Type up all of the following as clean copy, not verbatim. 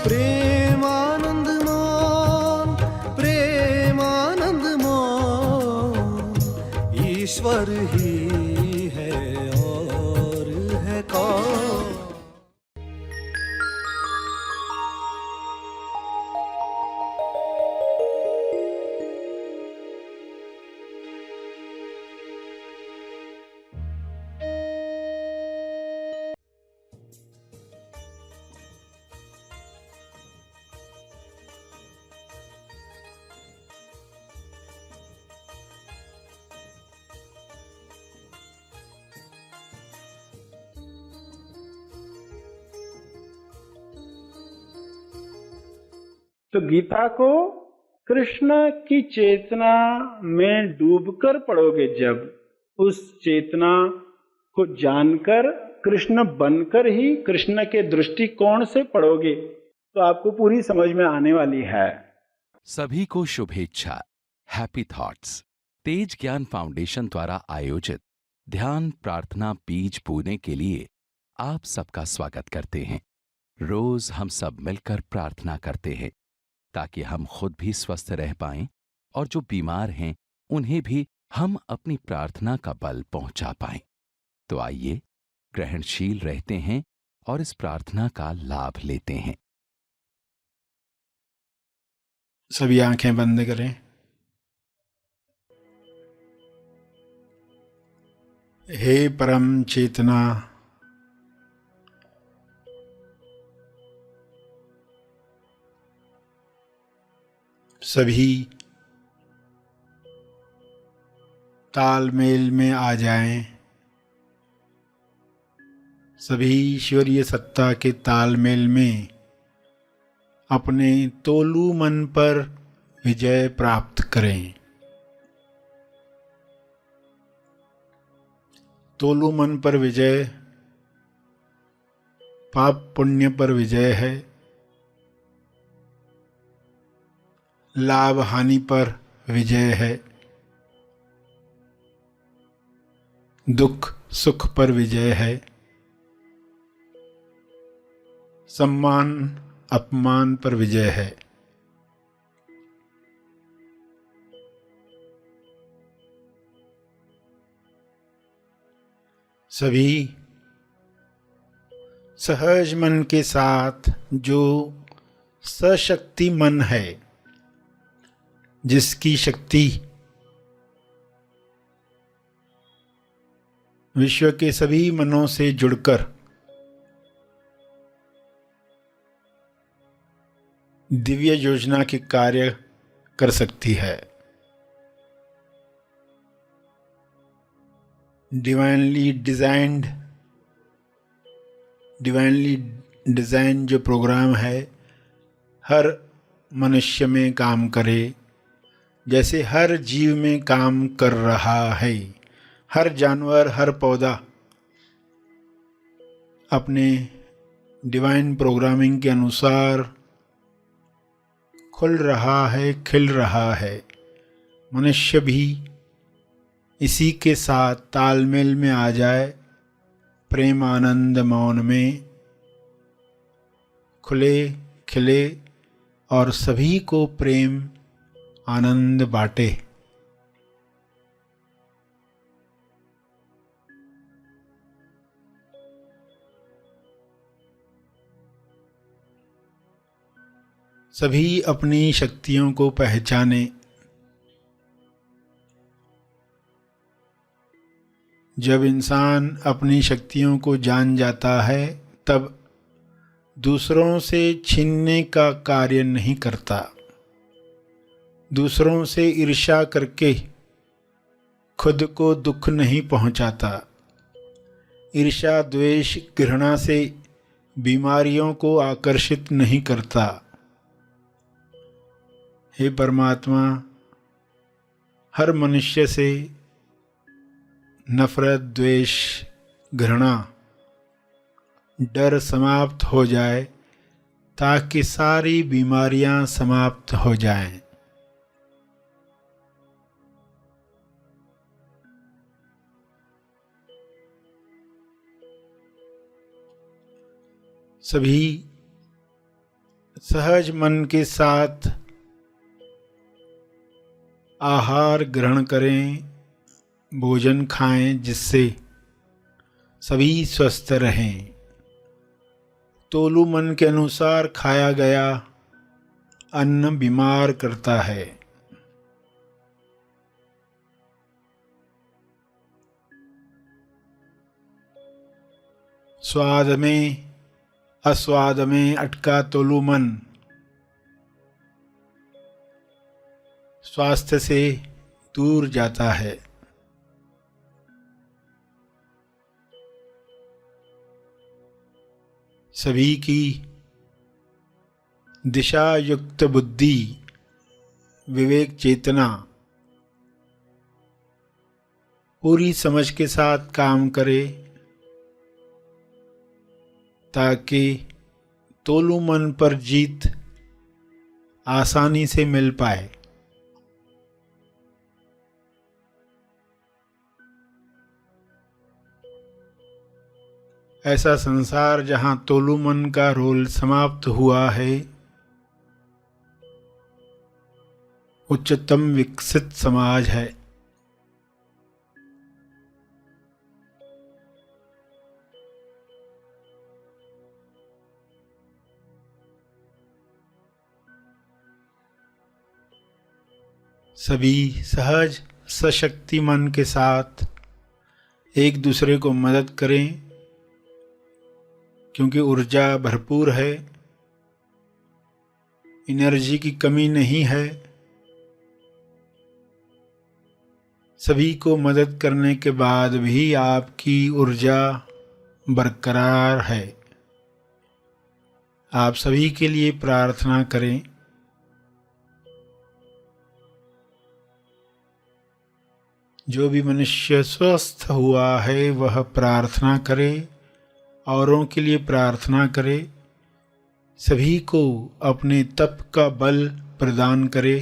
प्रेमानंद मौन, प्रेमानंद मौन, ईश्वर ही है और है कौन। तो गीता को कृष्ण की चेतना में डूबकर पढ़ोगे, जब उस चेतना को जानकर कृष्ण बनकर ही कृष्ण के दृष्टिकोण से पढ़ोगे तो आपको पूरी समझ में आने वाली है। सभी को शुभेच्छा। हैप्पी थॉट्स तेज ज्ञान फाउंडेशन द्वारा आयोजित ध्यान प्रार्थना बीज बोने के लिए आप सबका स्वागत करते हैं। रोज हम सब मिलकर प्रार्थना करते हैं ताकि हम खुद भी स्वस्थ रह पाएं और जो बीमार हैं उन्हें भी हम अपनी प्रार्थना का बल पहुंचा पाएं। तो आइए ग्रहणशील रहते हैं और इस प्रार्थना का लाभ लेते हैं। सभी आंखें बंद करें। हे परम चेतना, सभी तालमेल में आ जाएं। सभी ईश्वरीय सत्ता के तालमेल में अपने तोलू मन पर विजय प्राप्त करें। तोलू मन पर विजय पाप पुण्य पर विजय है, लाभ हानि पर विजय है, दुख सुख पर विजय है, सम्मान अपमान पर विजय है। सभी सहज मन के साथ जो सशक्ति मन है, जिसकी शक्ति विश्व के सभी मनों से जुड़कर दिव्य योजना के कार्य कर सकती है। डिवाइनली डिजाइन जो प्रोग्राम है हर मनुष्य में काम करे, जैसे हर जीव में काम कर रहा है। हर जानवर, हर पौधा अपने डिवाइन प्रोग्रामिंग के अनुसार खुल रहा है, खिल रहा है। मनुष्य भी इसी के साथ तालमेल में आ जाए, प्रेम आनंद मौन में खुले खिले और सभी को प्रेम आनंद बांटे। सभी अपनी शक्तियों को पहचाने। जब इंसान अपनी शक्तियों को जान जाता है तब दूसरों से छीनने का कार्य नहीं करता, दूसरों से ईर्ष्या करके खुद को दुख नहीं पहुंचाता। ईर्ष्या द्वेष घृणा से बीमारियों को आकर्षित नहीं करता। हे परमात्मा, हर मनुष्य से नफरत द्वेष घृणा डर समाप्त हो जाए ताकि सारी बीमारियां समाप्त हो जाएं। सभी सहज मन के साथ आहार ग्रहण करें, भोजन खाएं, जिससे सभी स्वस्थ रहें। तोलू मन के अनुसार खाया गया अन्न बीमार करता है। स्वाद में अस्वाद में अटका तोलू मन स्वास्थ्य से दूर जाता है। सभी की दिशा युक्त बुद्धि, विवेक चेतना पूरी समझ के साथ काम करे, ताकि तोलू मन पर जीत आसानी से मिल पाए। ऐसा संसार जहाँ तोलू मन का रोल समाप्त हुआ है, उच्चतम विकसित समाज है। सभी सहज सशक्ति मन के साथ एक दूसरे को मदद करें, क्योंकि ऊर्जा भरपूर है, एनर्जी की कमी नहीं है। सभी को मदद करने के बाद भी आपकी ऊर्जा बरकरार है। आप सभी के लिए प्रार्थना करें। जो भी मनुष्य स्वस्थ हुआ है वह प्रार्थना करे, औरों के लिए प्रार्थना करे, सभी को अपने तप का बल प्रदान करे,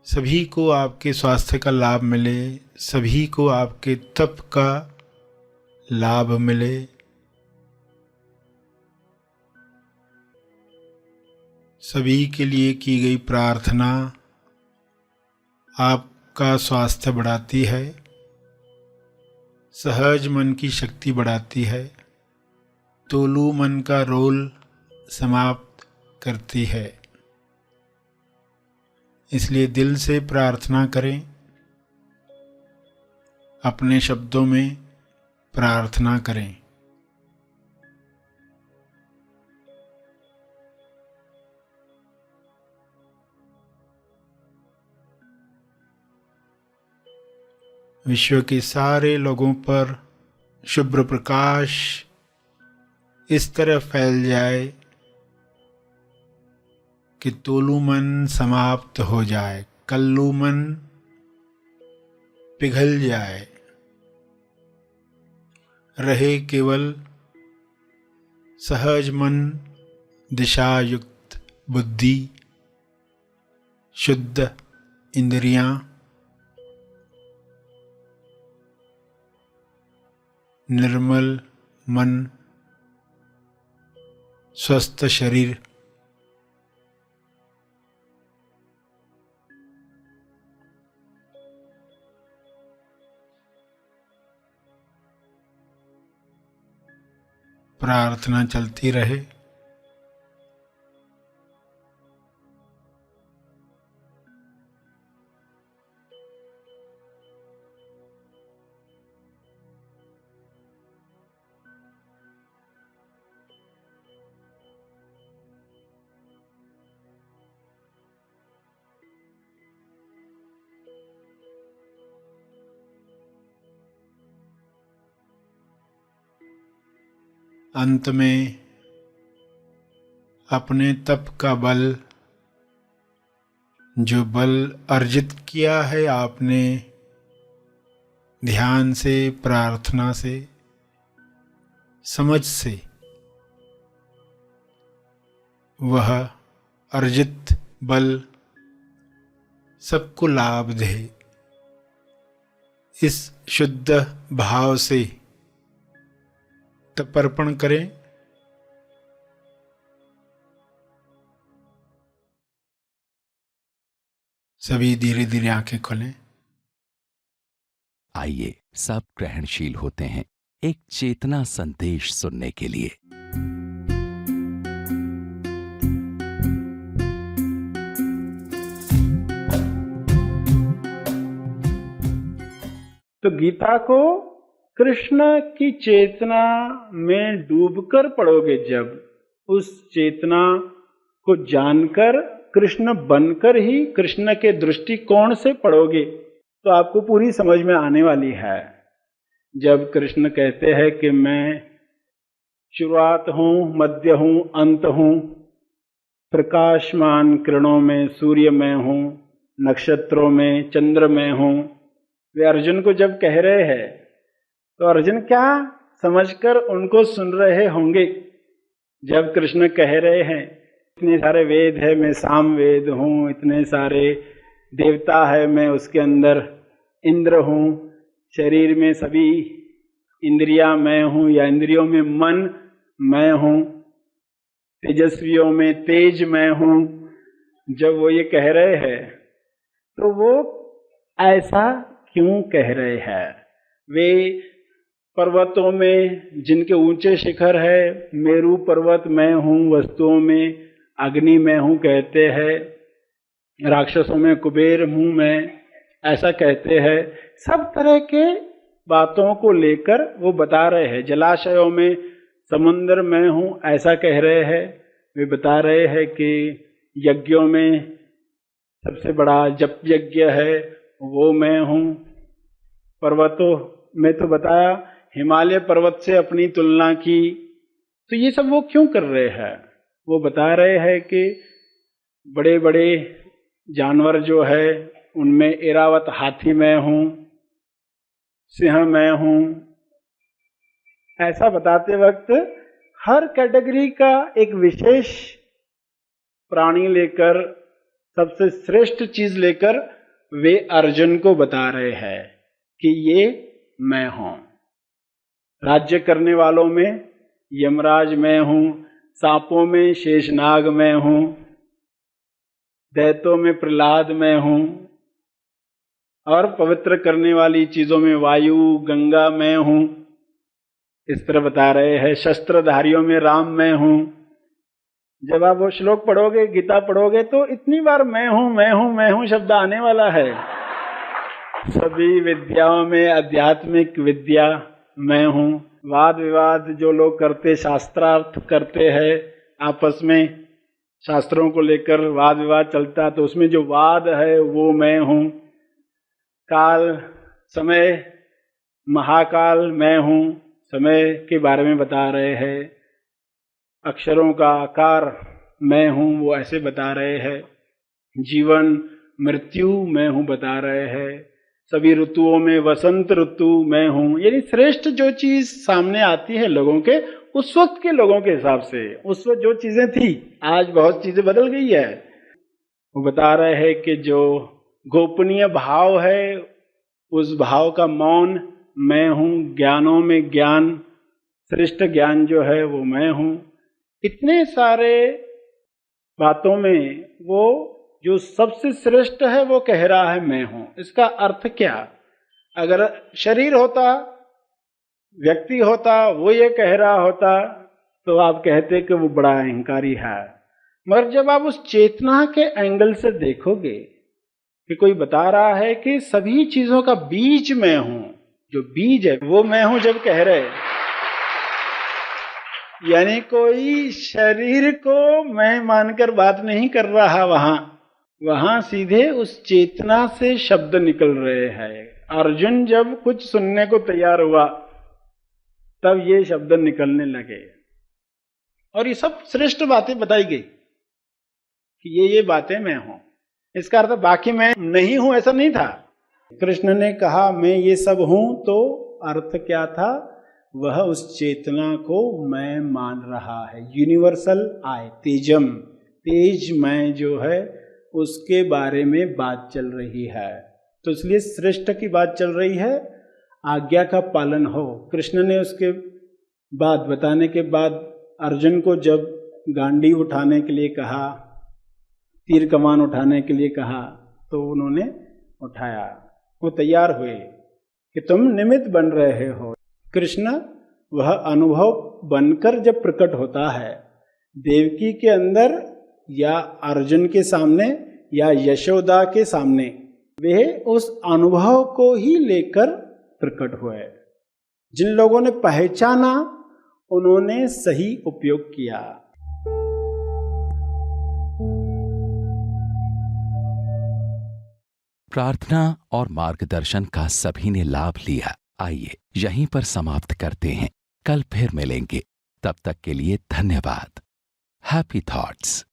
सभी को आपके स्वास्थ्य का लाभ मिले, सभी को आपके तप का लाभ मिले। सभी के लिए की गई प्रार्थना आपका स्वास्थ्य बढ़ाती है, सहज मन की शक्ति बढ़ाती है, तोलू मन का रोल समाप्त करती है। इसलिए दिल से प्रार्थना करें, अपने शब्दों में प्रार्थना करें। विश्व के सारे लोगों पर शुभ्र प्रकाश इस तरह फैल जाए कि तोलू मन समाप्त हो जाए, कल्लू मन पिघल जाए, रहे केवल सहज मन, दिशायुक्त बुद्धि, शुद्ध इंद्रियां, निर्मल मन, स्वस्थ शरीर। प्रार्थना चलती रहे। अंत में अपने तप का बल, जो बल अर्जित किया है आपने ध्यान से, प्रार्थना से, समझ से, वह अर्जित बल सबको लाभ दे। इस शुद्ध भाव से तपर्पण करें सभी धीरे धीरे आंखें खोलें। आइए सब ग्रहणशील होते हैं एक चेतना संदेश सुनने के लिए। तो गीता को कृष्ण की चेतना में डूबकर पढ़ोगे, जब उस चेतना को जानकर कृष्ण बनकर ही कृष्ण के दृष्टिकोण से पढ़ोगे तो आपको पूरी समझ में आने वाली है। जब कृष्ण कहते हैं कि मैं शुरुआत हूँ, मध्य हूँ, अंत हूँ, प्रकाशमान किरणों में सूर्य में हूँ, नक्षत्रों में चंद्र में हूँ, वे अर्जुन को जब कह रहे हैं तो अर्जुन क्या समझकर उनको सुन रहे होंगे। जब कृष्ण कह रहे हैं इतने सारे वेद है, मैं साम वेद हूँ, इतने सारे देवता है, मैं उसके अंदर इंद्र हूँ, शरीर में सभी इंद्रियां मैं हूँ या इंद्रियों में मन मैं हूँ, तेजस्वियों में तेज मैं हूँ, जब वो ये कह रहे हैं तो वो ऐसा क्यों कह रहे हैं? वे पर्वतों में जिनके ऊंचे शिखर है, मेरू पर्वत मैं हूँ, वस्तुओं में अग्नि मैं हूँ कहते हैं, राक्षसों में कुबेर हूँ मैं, ऐसा कहते हैं। सब तरह के बातों को लेकर वो बता रहे हैं। जलाशयों में समुद्र में हूँ ऐसा कह रहे हैं। वे बता रहे हैं कि यज्ञों में सबसे बड़ा जप यज्ञ है वो मैं हूँ। पर्वतों में तो बताया, हिमालय पर्वत से अपनी तुलना की। तो ये सब वो क्यों कर रहे हैं? वो बता रहे हैं कि बड़े बड़े जानवर जो है उनमें एरावत हाथी मैं हूँ, सिंह मैं हूँ। ऐसा बताते वक्त हर कैटेगरी का एक विशेष प्राणी लेकर, सबसे श्रेष्ठ चीज लेकर वे अर्जुन को बता रहे हैं कि ये मैं हूँ। राज्य करने वालों में यमराज मैं हूँ, सांपों में शेषनाग मैं हूँ, दैत्यों में प्रहलाद मैं हूँ, और पवित्र करने वाली चीजों में वायु गंगा मैं हूँ। इस तरह बता रहे हैं। शस्त्रधारियों में राम मैं हूँ। जब आप वो श्लोक पढ़ोगे, गीता पढ़ोगे तो इतनी बार मैं हूँ मैं हूँ मैं हूँ शब्द आने वाला है। सभी विद्याओं में आध्यात्मिक विद्या मैं हूँ। वाद विवाद जो लोग करते, शास्त्रार्थ करते हैं आपस में, शास्त्रों को लेकर वाद विवाद चलता, तो उसमें जो वाद है वो मैं हूँ। काल, समय, महाकाल मैं हूँ, समय के बारे में बता रहे हैं। अक्षरों का आकार मैं हूँ, वो ऐसे बता रहे हैं। जीवन मृत्यु मैं हूँ बता रहे हैं। सभी ऋतुओं में वसंत ऋतु मैं हूँ। यानी श्रेष्ठ जो चीज सामने आती है लोगों के, उस वक्त के लोगों के हिसाब से, उस वक्त जो चीजें थी, आज बहुत चीजें बदल गई है। वो बता रहे हैं कि जो गोपनीय भाव है, उस भाव का मौन मैं हूँ। ज्ञानों में ज्ञान, श्रेष्ठ ज्ञान जो है वो मैं हूँ। इतने सारे बातों में वो जो सबसे श्रेष्ठ है वो कह रहा है मैं हूँ। इसका अर्थ क्या? अगर शरीर होता, व्यक्ति होता, वो ये कह रहा होता तो आप कहते कि वो बड़ा अहंकारी है। मगर जब आप उस चेतना के एंगल से देखोगे कि कोई बता रहा है कि सभी चीजों का बीज मैं हूं, जो बीज है वो मैं हूं, जब कह रहे, यानी कोई शरीर को मैं मानकर बात नहीं कर रहा। वहां सीधे उस चेतना से शब्द निकल रहे हैं। अर्जुन जब कुछ सुनने को तैयार हुआ तब ये शब्द निकलने लगे, और ये सब श्रेष्ठ बातें बताई गई कि ये बातें मैं हूं। इसका अर्थ बाकी मैं नहीं हूं ऐसा नहीं था। कृष्ण ने कहा मैं ये सब हूं, तो अर्थ क्या था? वह उस चेतना को मैं मान रहा है। यूनिवर्सल आई, तेजम, तेज मैं जो है उसके बारे में बात चल रही है। तो इसलिए श्रेष्ठ की बात चल रही है, आज्ञा का पालन हो। कृष्ण ने उसके बाद बताने के बाद अर्जुन को जब गांडी उठाने के लिए कहा, तीर कमान उठाने के लिए कहा, तो उन्होंने उठाया, वो तैयार हुए कि तुम निमित्त बन रहे हो। कृष्ण वह अनुभव बनकर जब प्रकट होता है देवकी के अंदर या अर्जुन के सामने या यशोदा के सामने, वे उस अनुभव को ही लेकर प्रकट हुए। जिन लोगों ने पहचाना उन्होंने सही उपयोग किया। प्रार्थना और मार्गदर्शन का सभी ने लाभ लिया। आइए यहीं पर समाप्त करते हैं, कल फिर मिलेंगे। तब तक के लिए धन्यवाद। Happy thoughts.